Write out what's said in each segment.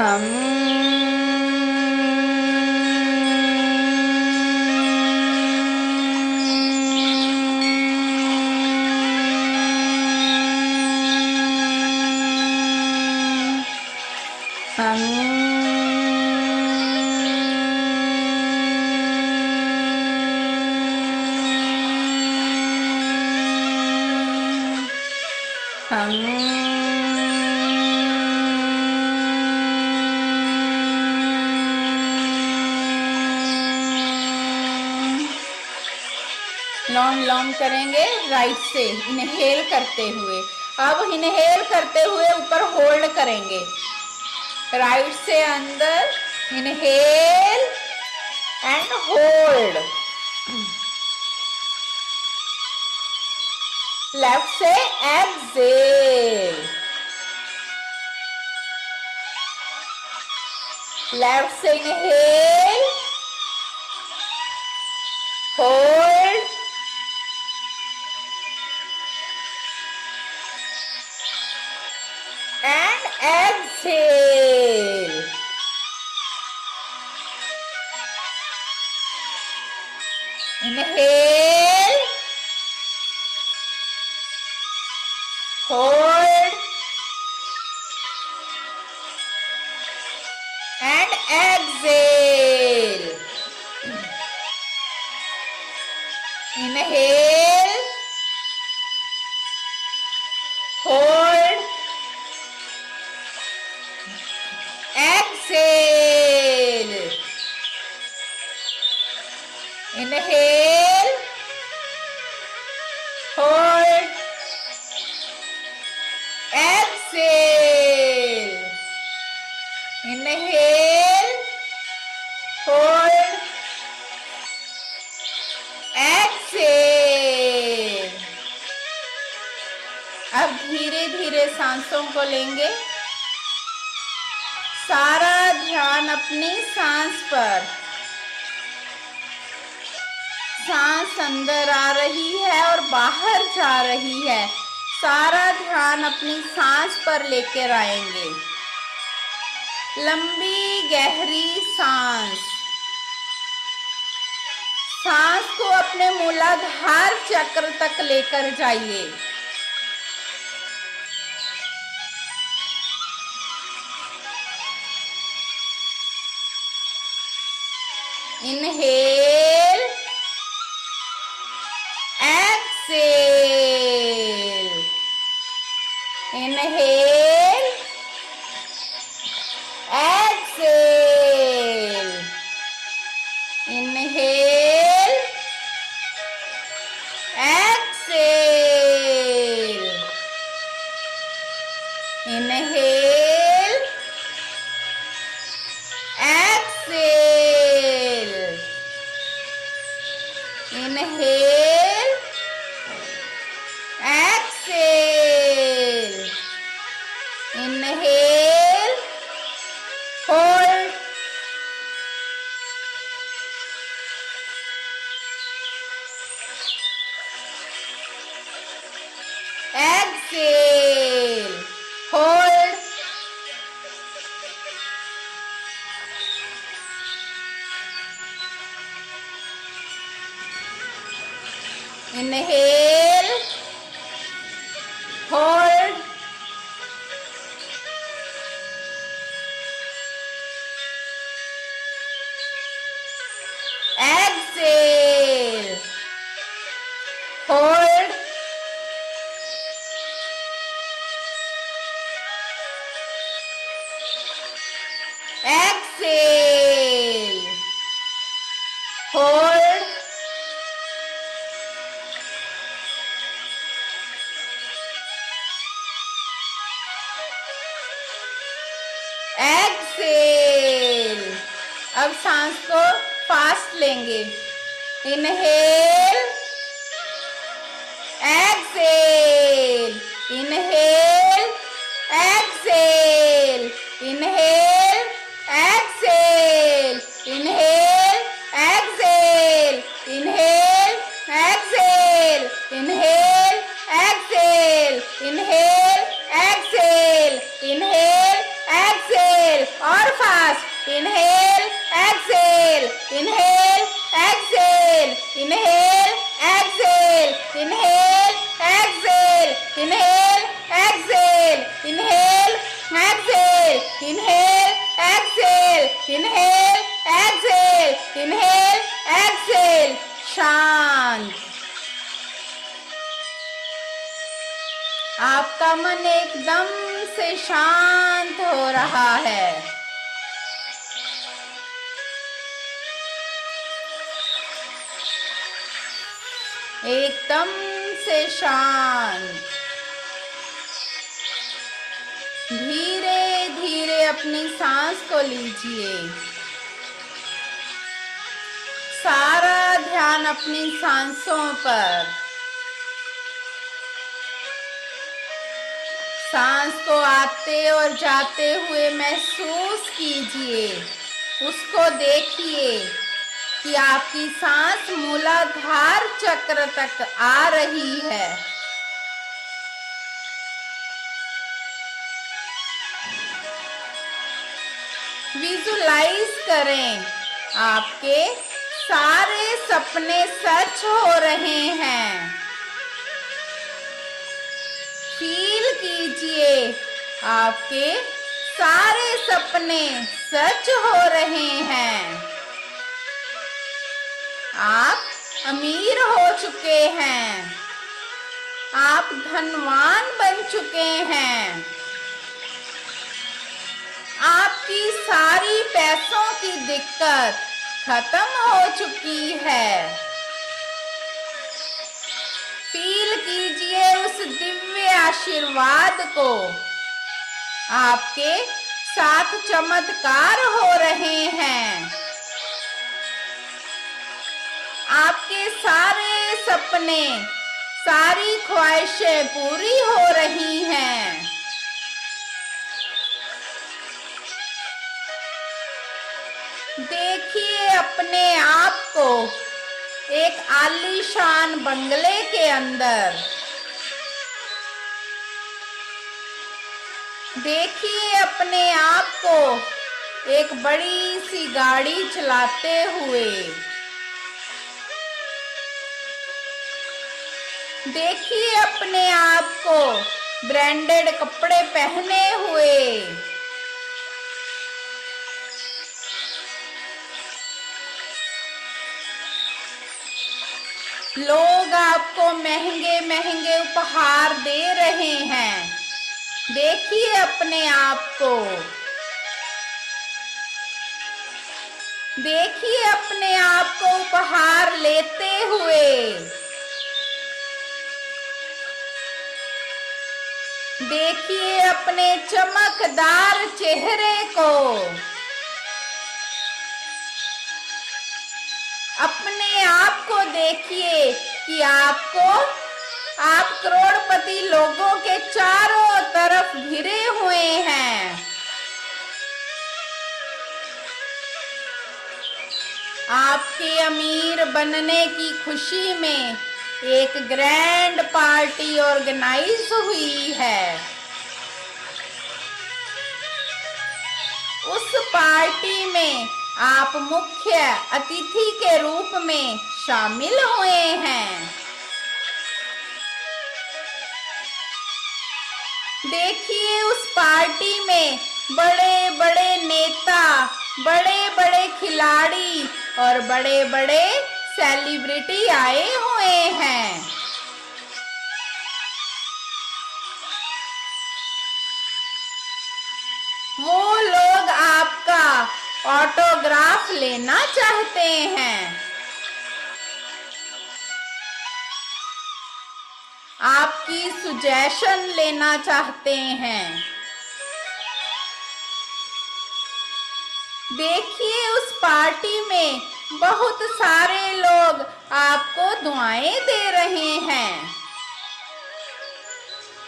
हम long long करेंगे right से इनहेल करते हुए। अब इनहेल करते हुए ऊपर होल्ड करेंगे, राइट से अंदर इनहेल एंड होल्ड, लेफ्ट से एक्सेल, लेफ्ट से inhale, hold and exhale. Inhale, hold and exhale. Inhale, hold, exhale. Inhale, hold, exhale. Inhale, hold, exhale. अब धीरे धीरे सांसों को लेंगे, सारा ध्यान अपनी सांस पर। सांस अंदर आ रही है और बाहर जा रही है, सारा ध्यान अपनी सांस पर लेकर आएंगे। लंबी गहरी सांस, सांस को अपने मूलाधार चक्र तक लेकर जाइए। Inhale, exhale, inhale, exhale, inhale, exhale, inhale, exhale, inhale, exhale, inhale, hold, exhale, hold, inhale, hold, exhale, hold, exhale, hold, exhale. अब सांस को फास्ट लेंगे, inhale, exhale, inhale, exhale, inhale, exhale, inhale, exhale, inhale, exhale, inhale, exhale, inhale, exhale, inhale, exhale और inhale, exhale, inhale, exhale, inhale, exhale, inhale, exhale, inhale, exhale, inhale, exhale, inhale, exhale, inhale, exhale, inhale, exhale. शांत। आपका मन एकदम से शांत हो रहा है। एकदम से शांत। धीरे धीरे अपनी सांस को लीजिए। सारा ध्यान अपनी सांसों पर। सांस को आते और जाते हुए महसूस कीजिए। उसको देखिए कि आपकी सांस मूलाधार चक्र तक आ रही है। विजुलाइज करें आपके सारे सपने सच हो रहे हैं। फील कीजिए आपके सारे सपने सच हो रहे हैं। आप अमीर हो चुके हैं। आप धनवान बन चुके हैं। आपकी सारी पैसों की दिक्कत खत्म हो चुकी है। फील कीजिए उस दिव्य आशीर्वाद को। आपके साथ चमत्कार हो रहे हैं। आपके सारे सपने, सारी ख्वाहिशें पूरी हो रही हैं। देखिए अपने आप को एक आलीशान बंगले के अंदर। देखिए अपने आप को एक बड़ी सी गाड़ी चलाते हुए। देखिए अपने आप को ब्रांडेड कपड़े पहने हुए। लोग आपको महंगे महंगे उपहार दे रहे हैं। देखिए अपने आप को। देखिए अपने आप को उपहार लेते हुए। देखिए अपने चमकदार चेहरे को। अपने आप को देखिए कि आप करोड़पति लोगों के चारों तरफ घिरे हुए हैं। आपके अमीर बनने की खुशी में एक ग्रैंड पार्टी ऑर्गेनाइज हुई है। उस पार्टी में आप मुख्य अतिथि के रूप में शामिल हुए हैं। देखिए उस पार्टी में बड़े बड़े नेता, बड़े बड़े खिलाड़ी और बड़े बड़े सेलिब्रिटी आए हुए हैं। वो लोग आपका ऑटोग्राफ लेना चाहते हैं। आपकी सुजेशन लेना चाहते हैं। देखिए उस पार्टी में बहुत सारे लोग आपको दुआएं दे रहे हैं,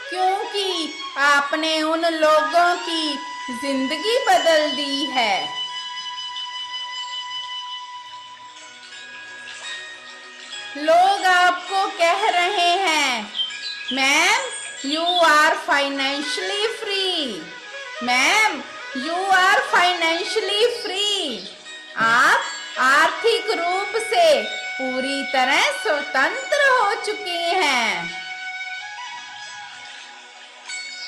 क्योंकि आपने उन लोगों की जिंदगी बदल दी है। लोग आपको कह रहे हैं, ma'am you are financially free. Ma'am you are financially free. आप आर्थिक रूप से पूरी तरह स्वतंत्र हो चुकी हैं।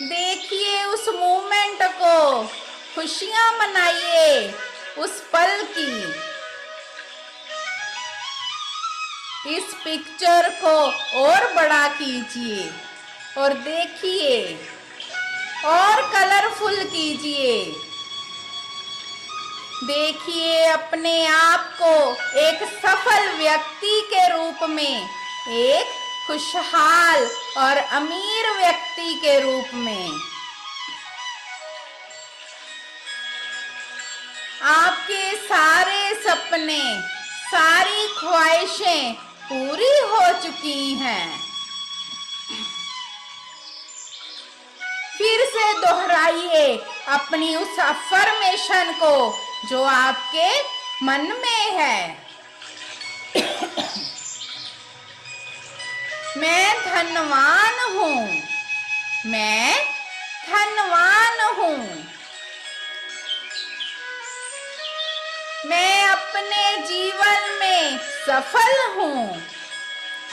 देखिए उस मोमेंट को, खुशियां मनाइए उस पल की। इस पिक्चर को और बड़ा कीजिए और देखिए और कलरफुल कीजिए। देखिए अपने आप को एक सफल व्यक्ति के रूप में, एक खुशहाल और अमीर व्यक्ति के रूप में। आपके सारे सपने, सारी ख्वाहिशें पूरी हो चुकी हैं। फिर से दोहराइए अपनी उस अफर्मेशन को जो आपके मन में है। मैं धनवान हूँ, मैं धनवान हूँ। मैं अपने जीवन में सफल हूँ,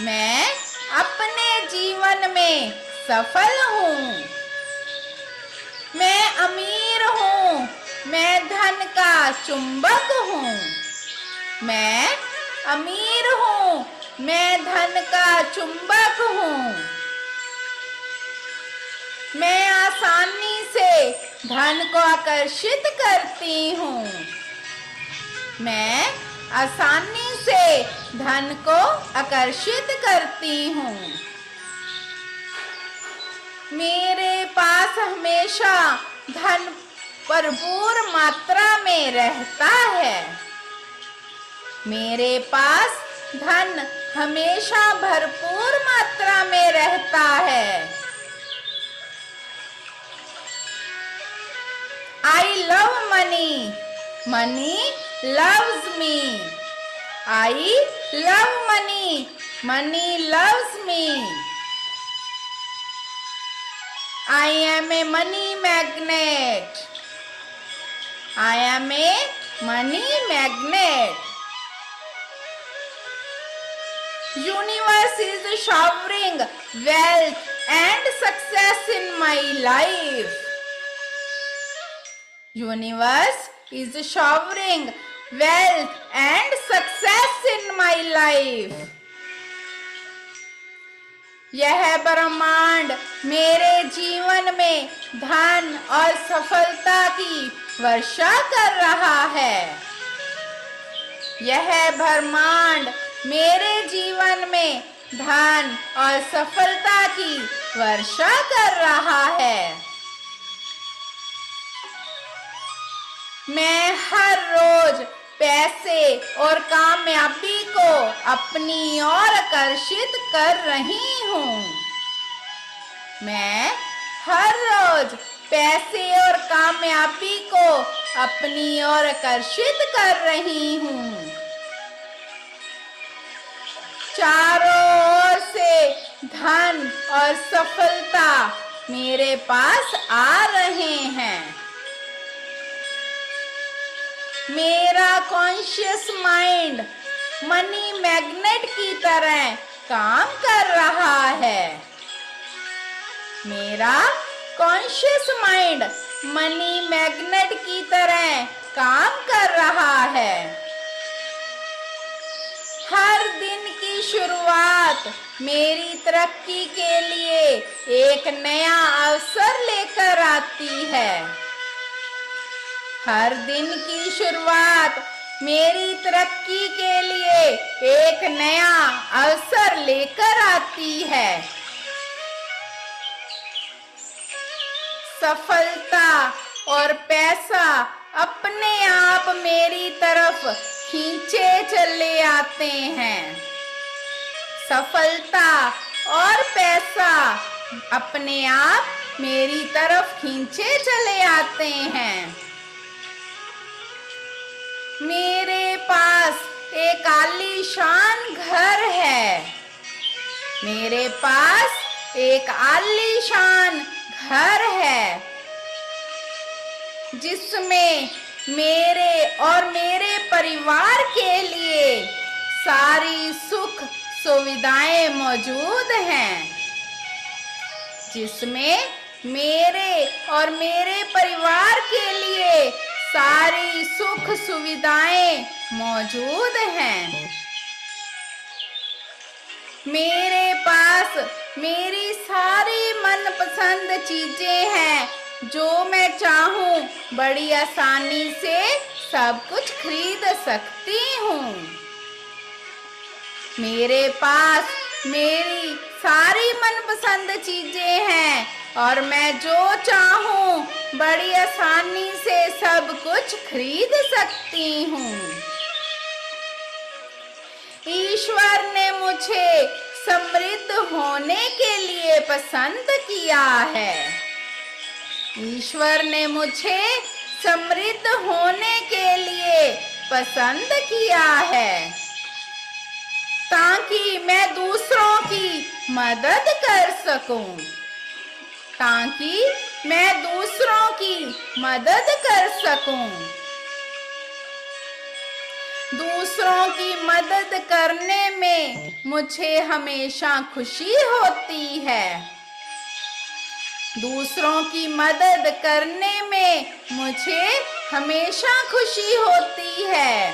मैं अपने जीवन में सफल हूँ। मैं अमीर हूँ, मैं धन का चुंबक हूँ। मैं अमीर हूँ, मैं धन का चुंबक हूँ। मैं आसानी से धन को आकर्षित करती हूँ। मैं आसानी से धन को आकर्षित करती हूँ। मेरे पास हमेशा धन भरपूर मात्रा में रहता है। मेरे पास धन हमेशा भरपूर मात्रा में रहता है। I love money. Money loves me. I love money. Money loves me. I am a money magnet. I am a money magnet. Universe is showering wealth and success in my life. Universe is showering wealth and success in my life. यह ब्रह्मांड मेरे जीवन में धन और सफलता की वर्षा कर रहा है। यह ब्रह्मांड मेरे जीवन में धन और सफलता की वर्षा कर रहा है। मैं हर रोज पैसे और कामयाबी को अपनी ओर आकर्षित कर रही हूँ। मैं हर रोज पैसे और कामयाबी को अपनी ओर आकर्षित कर रही हूँ। चारों ओर से धन और सफलता मेरे पास आ रहे हैं। मेरा कॉन्शियस माइंड मनी मैग्नेट की तरह काम कर रहा है। मेरा कॉन्शियस माइंड मनी मैग्नेट की तरह काम कर रहा है। हर दिन की शुरुआत मेरी तरक्की के लिए एक नया अवसर लेकर आती है। हर दिन की शुरुआत मेरी तरक्की के लिए एक नया अवसर लेकर आती है। सफलता और पैसा अपने आप मेरी तरफ खींचे चले आते हैं। सफलता और पैसा अपने आप मेरी तरफ खींचे चले आते हैं। मेरे पास एक आलीशान घर है। मेरे पास एक आलीशान घर है। जिसमें मेरे और मेरे परिवार के लिए सारी सुख सुविधाएं मौजूद हैं, जिसमें मेरे और मेरे परिवार के लिए सारी सुख सुविधाएं मौजूद हैं। मेरे पास मेरी सारी मनपसंद चीजें हैं, जो मैं चाहूं बड़ी आसानी से सब कुछ खरीद सकती हूँ। मेरे पास मेरी सारी मनपसंद चीजें हैं और मैं जो चाहूं बड़ी आसानी से सब कुछ खरीद सकती हूँ। ईश्वर ने मुझे समृद्ध होने के लिए पसंद किया है। ईश्वर ने मुझे समृद्ध होने के लिए पसंद किया है, ताकि मैं दूसरों की मदद कर सकूं, ताकि मैं दूसरों की मदद कर सकूं। दूसरों की मदद करने में मुझे हमेशा खुशी होती है। दूसरों की मदद करने में मुझे हमेशा खुशी होती है।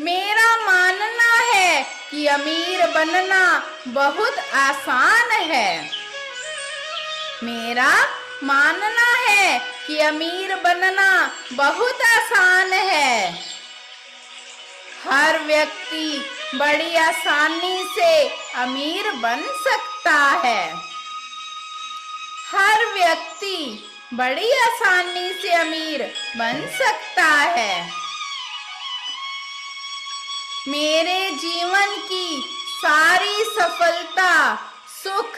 मेरा मानना है कि अमीर बनना बहुत आसान है। मेरा मानना है कि अमीर बनना बहुत आसान है। हर व्यक्ति बड़ी आसानी से अमीर बन सकता है। हर व्यक्ति बड़ी आसानी से अमीर बन सकता है। मेरे जीवन की सारी सफलता, सुख,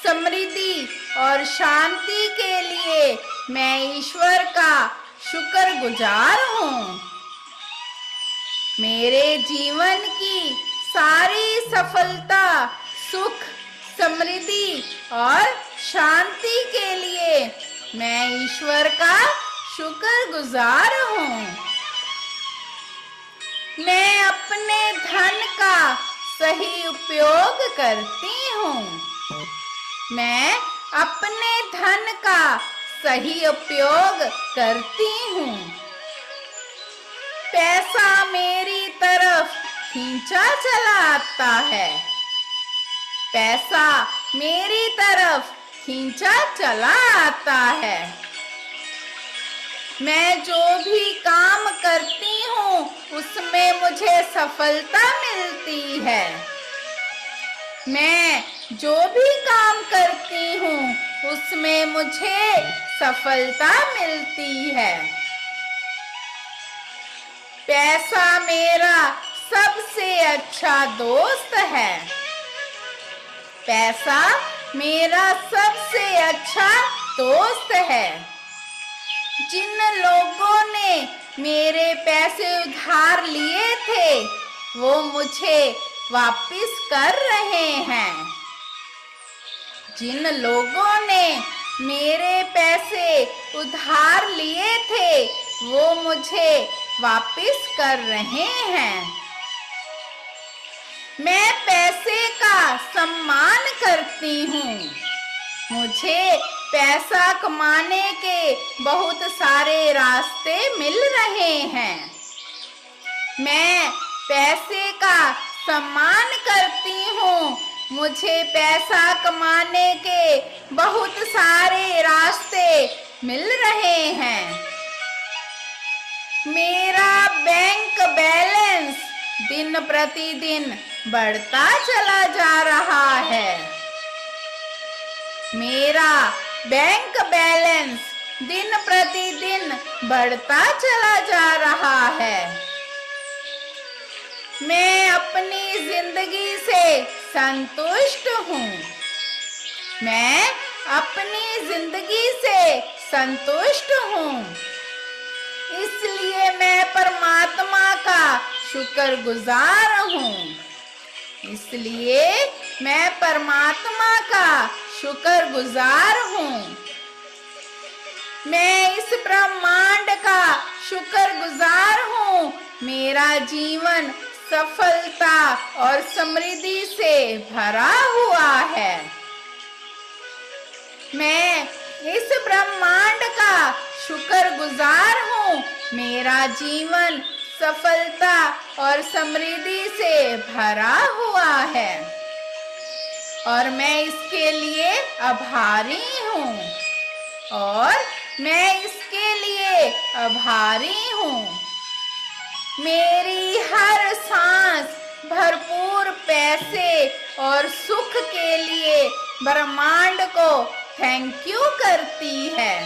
समृद्धि और शांति के लिए मैं ईश्वर का शुक्रगुजार हूँ। मेरे जीवन की सारी सफलता, सुख, समृद्धि और शांति के लिए मैं ईश्वर का शुक्रगुजार हूँ। मैं अपने धन का सही उपयोग करती हूँ। मैं अपने धन का सही उपयोग करती हूँ। पैसा मेरी तरफ खींचा चला आता है। पैसा मेरी तरफ खींचा चला आता है। मैं जो भी काम करती हूँ उसमें मुझे सफलता मिलती है। मैं जो भी काम करती हूँ उसमें मुझे सफलता मिलती है। पैसा मेरा सबसे अच्छा दोस्त है। पैसा मेरा सबसे अच्छा दोस्त है। जिन लोगों ने मेरे पैसे उधार लिए थे वो मुझे वापस कर रहे हैं। जिन लोगों ने मेरे पैसे उधार लिए थे वो मुझे वापस कर रहे हैं। मैं पैसे का सम्मान करती हूँ। मुझे पैसा कमाने के बहुत सारे रास्ते मिल रहे हैं। मैं पैसे का सम्मान करती हूँ। मुझे पैसा कमाने के बहुत सारे रास्ते मिल रहे हैं। मेरा बैंक बैलेंस दिन प्रतिदिन बढ़ता चला जा रहा है। मेरा बैंक बैलेंस दिन प्रतिदिन बढ़ता चला जा रहा है। मैं अपनी जिंदगी से संतुष्ट हूँ। मैं अपनी जिंदगी से संतुष्ट हूँ। इसलिए मैं परमात्मा का शुक्रगुजार हूँ। इसलिए मैं परमात्मा का शुक्रगुजार हूँ। मैं इस ब्रह्मांड का शुक्रगुजार हूँ। मेरा जीवन सफलता और समृद्धि से भरा हुआ है। मैं इस ब्रह्मांड का शुक्रगुजार हूँ। मेरा जीवन सफलता और समृद्धि से भरा हुआ है और मैं इसके लिए आभारी हूँ और मैं इसके लिए आभारी हूँ। मेरी हर सांस भरपूर पैसे और सुख के लिए ब्रह्मांड को थैंक यू करती है।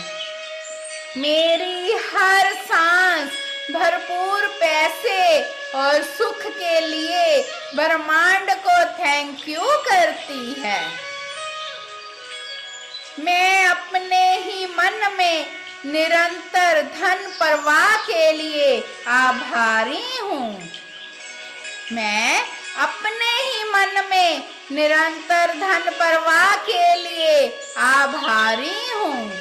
मेरी हर सांस भरपूर पैसे और सुख के लिए ब्रह्मांड को थैंक यू करती है। मैं अपने ही मन में निरंतर धन प्रवाह के लिए आभारी हूँ। मैं अपने ही मन में निरंतर धन प्रवाह के लिए आभारी हूँ।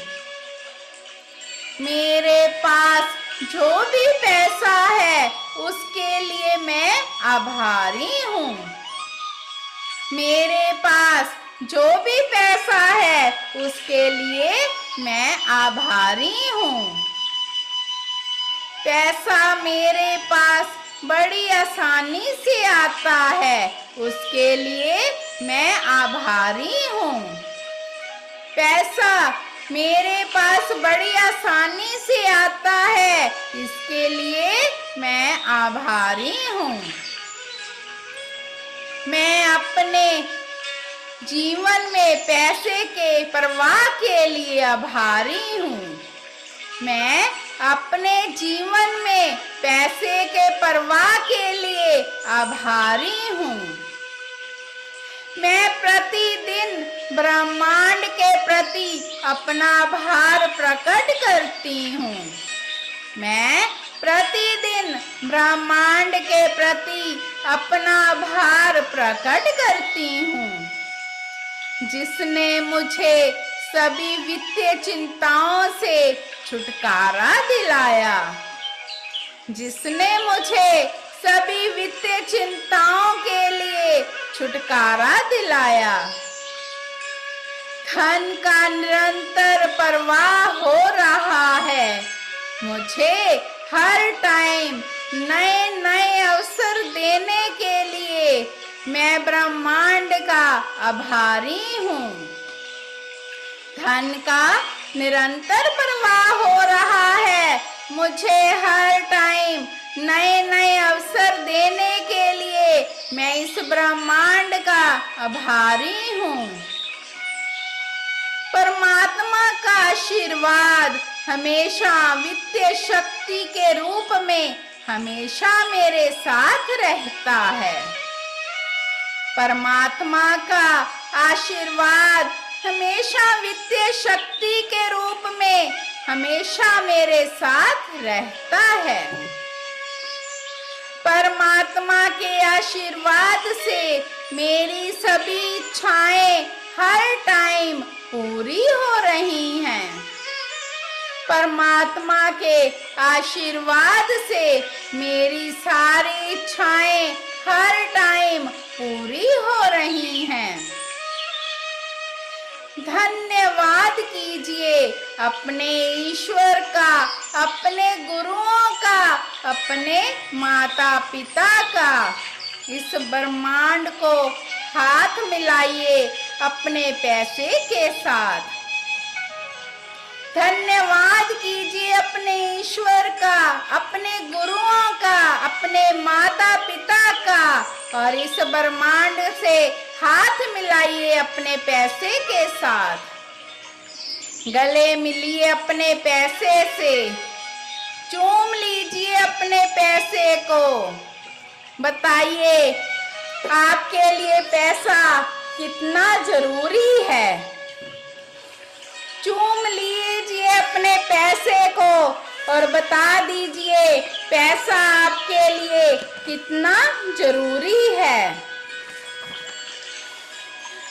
मेरे पास जो भी पैसा है उसके लिए मैं आभारी हूँ। मेरे पास जो भी पैसा है उसके लिए मैं आभारी हूँ। पैसा मेरे पास बड़ी आसानी से आता है, उसके लिए मैं आभारी हूँ। पैसा मेरे पास बड़ी आसानी से आता है, इसके लिए मैं आभारी हूँ। मैं अपने जीवन में पैसे के प्रवाह के लिए आभारी हूँ। मैं अपने जीवन में पैसे के प्रवाह के लिए आभारी हूँ। मैं प्रतिदिन ब्रह्मांड के प्रति अपना आभार प्रकट करती हूँ। मैं प्रतिदिन ब्रह्मांड के प्रति अपना आभार प्रकट करती हूँ, जिसने मुझे सभी वित्तीय चिंताओं से छुटकारा दिलाया, जिसने मुझे सभी वित्तीय चिंताओं के लिए छुटकारा दिलाया। धन का निरंतर प्रवाह हो रहा है। मुझे हर टाइम नए नए अवसर देने के लिए मैं ब्रह्मांड का आभारी हूँ। धन का निरंतर प्रवाह हो रहा है। मुझे हर टाइम नए नए अवसर देने के लिए मैं इस ब्रह्मांड का आभारी हूँ। परमात्मा का आशीर्वाद हमेशा वित्तीय शक्ति के रूप में हमेशा मेरे साथ रहता है। परमात्मा का आशीर्वाद हमेशा वित्तीय शक्ति के रूप में हमेशा मेरे साथ रहता है। परमात्मा के आशीर्वाद से मेरी सभी इच्छाएं हर टाइम पूरी हो रही हैं। परमात्मा के आशीर्वाद से मेरी सारी इच्छाएं हर टाइम पूरी हो रही हैं। धन्यवाद कीजिए अपने ईश्वर का, अपने गुरुओं का, अपने माता पिता का। इस ब्रह्मांड को हाथ मिलाइए अपने पैसे के साथ। धन्यवाद कीजिए अपने ईश्वर का, अपने गुरुओं का, अपने माता पिता का और इस ब्रह्मांड से हाथ मिलाइए अपने पैसे के साथ। गले मिलिए अपने पैसे से, चूम लीजिए अपने पैसे को। बताइए आपके लिए पैसा कितना जरूरी है। चूम लीजिए अपने पैसे को और बता दीजिए पैसा आपके लिए कितना जरूरी है।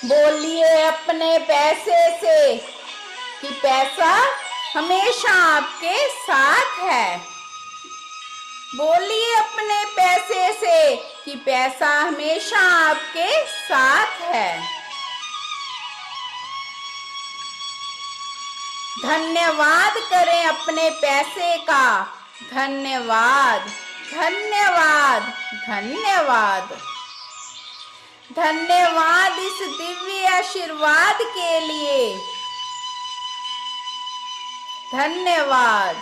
बोलिए अपने पैसे से कि पैसा हमेशा आपके साथ है। बोलिए अपने पैसे से कि पैसा हमेशा आपके साथ है। धन्यवाद करें अपने पैसे का। धन्यवाद, धन्यवाद, धन्यवाद। धन्यवाद इस दिव्य आशीर्वाद के लिए। धन्यवाद।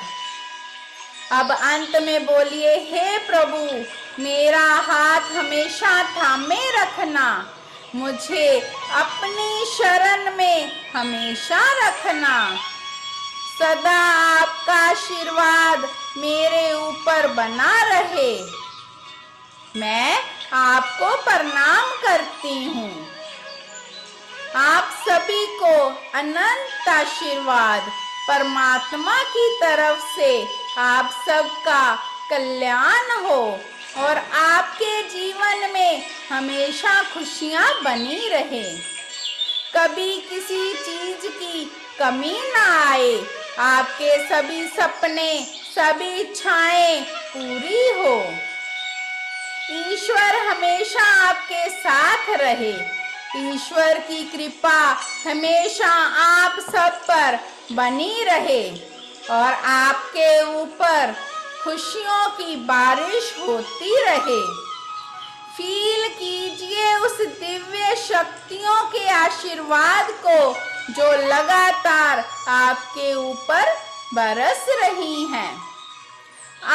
अब अंत में बोलिए, हे प्रभु मेरा हाथ हमेशा थामे रखना, मुझे अपनी शरण में हमेशा रखना। सदा आपका आशीर्वाद मेरे ऊपर बना रहे। मैं आपको प्रणाम करती हूँ। आप सभी को अनंत आशीर्वाद परमात्मा की तरफ से आप सबका कल्याण हो और आपके जीवन में हमेशा खुशियाँ बनी रहे। कभी किसी चीज की कमी ना आए। आपके सभी सपने, सभी इच्छाएं पूरी हो। ईश्वर हमेशा आपके साथ रहे। ईश्वर की कृपा हमेशा आप सब पर बनी रहे और आपके ऊपर खुशियों की बारिश होती रहे। फील कीजिए उस दिव्य शक्तियों के आशीर्वाद को जो लगातार आपके यूपर बरस रही हैं।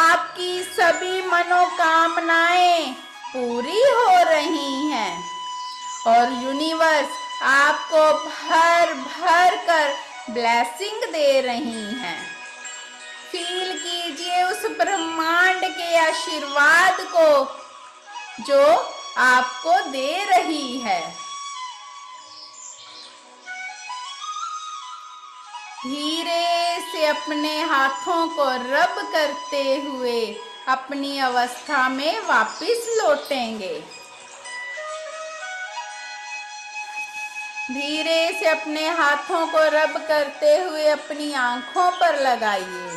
आपकी सभी मनोकामनाएं पूरी हो रही हैं और यूनिवर्स आपको भर भर कर ब्लेसिंग दे रही हैं। फील कीजिए उस ब्रह्मांड के आशीर्वाद को जो आपको दे रही है। धीरे से अपने हाथों को रब करते हुए अपनी अवस्था में वापस लौटेंगे। धीरे से अपने हाथों को रब करते हुए अपनी आंखों पर लगाइए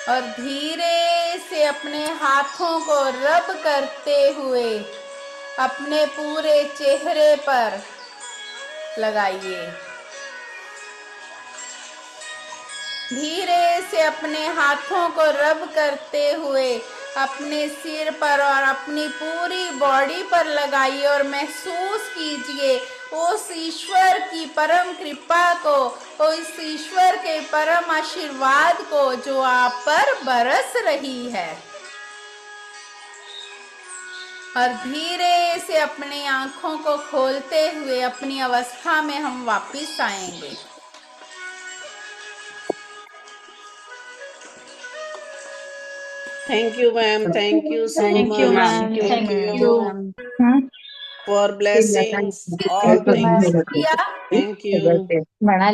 और धीरे से अपने हाथों को रब करते हुए अपने पूरे चेहरे पर लगाइए। धीरे से अपने हाथों को रब करते हुए अपने सिर पर और अपनी पूरी बॉडी पर लगाइए और महसूस कीजिए उस ईश्वर की परम कृपा को, उस ईश्वर के परम आशीर्वाद को जो आप पर बरस रही है। और धीरे से अपनी आंखों को खोलते हुए अपनी अवस्था में हम वापस आएंगे। Thank you, ma'am. Thank you so Thank you, much. ma'am. Thank Thank you you. for blessings, all Thank you, things. ma'am. Priya. Thank you.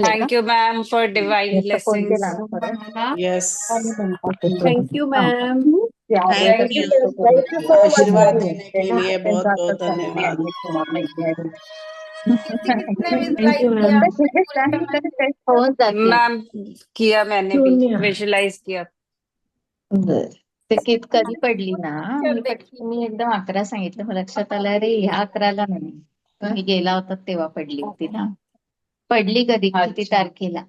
Thank you, ma'am, for divine blessings. Yes. Thank you, ma'am. Thank you. Thank you so much, आशीर्वाद ma'am. देने के लिए बहुत बहुत धन्यवाद। किसी किसने Thank you, visualise किया? ma'am. मैम किया मैंने भी विजुलाइज किया। ते कित कधी पडली ना मी एकदम 11 सांगितलं मला लक्षात आलं अरे ह्या 11ला नाही तुम्ही गेला होता तेव्हा पडली होती ना पडली कधी किती तारखेला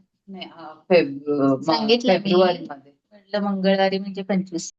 सांगितलं मी म्हटलं मंगळवारी म्हणजे 25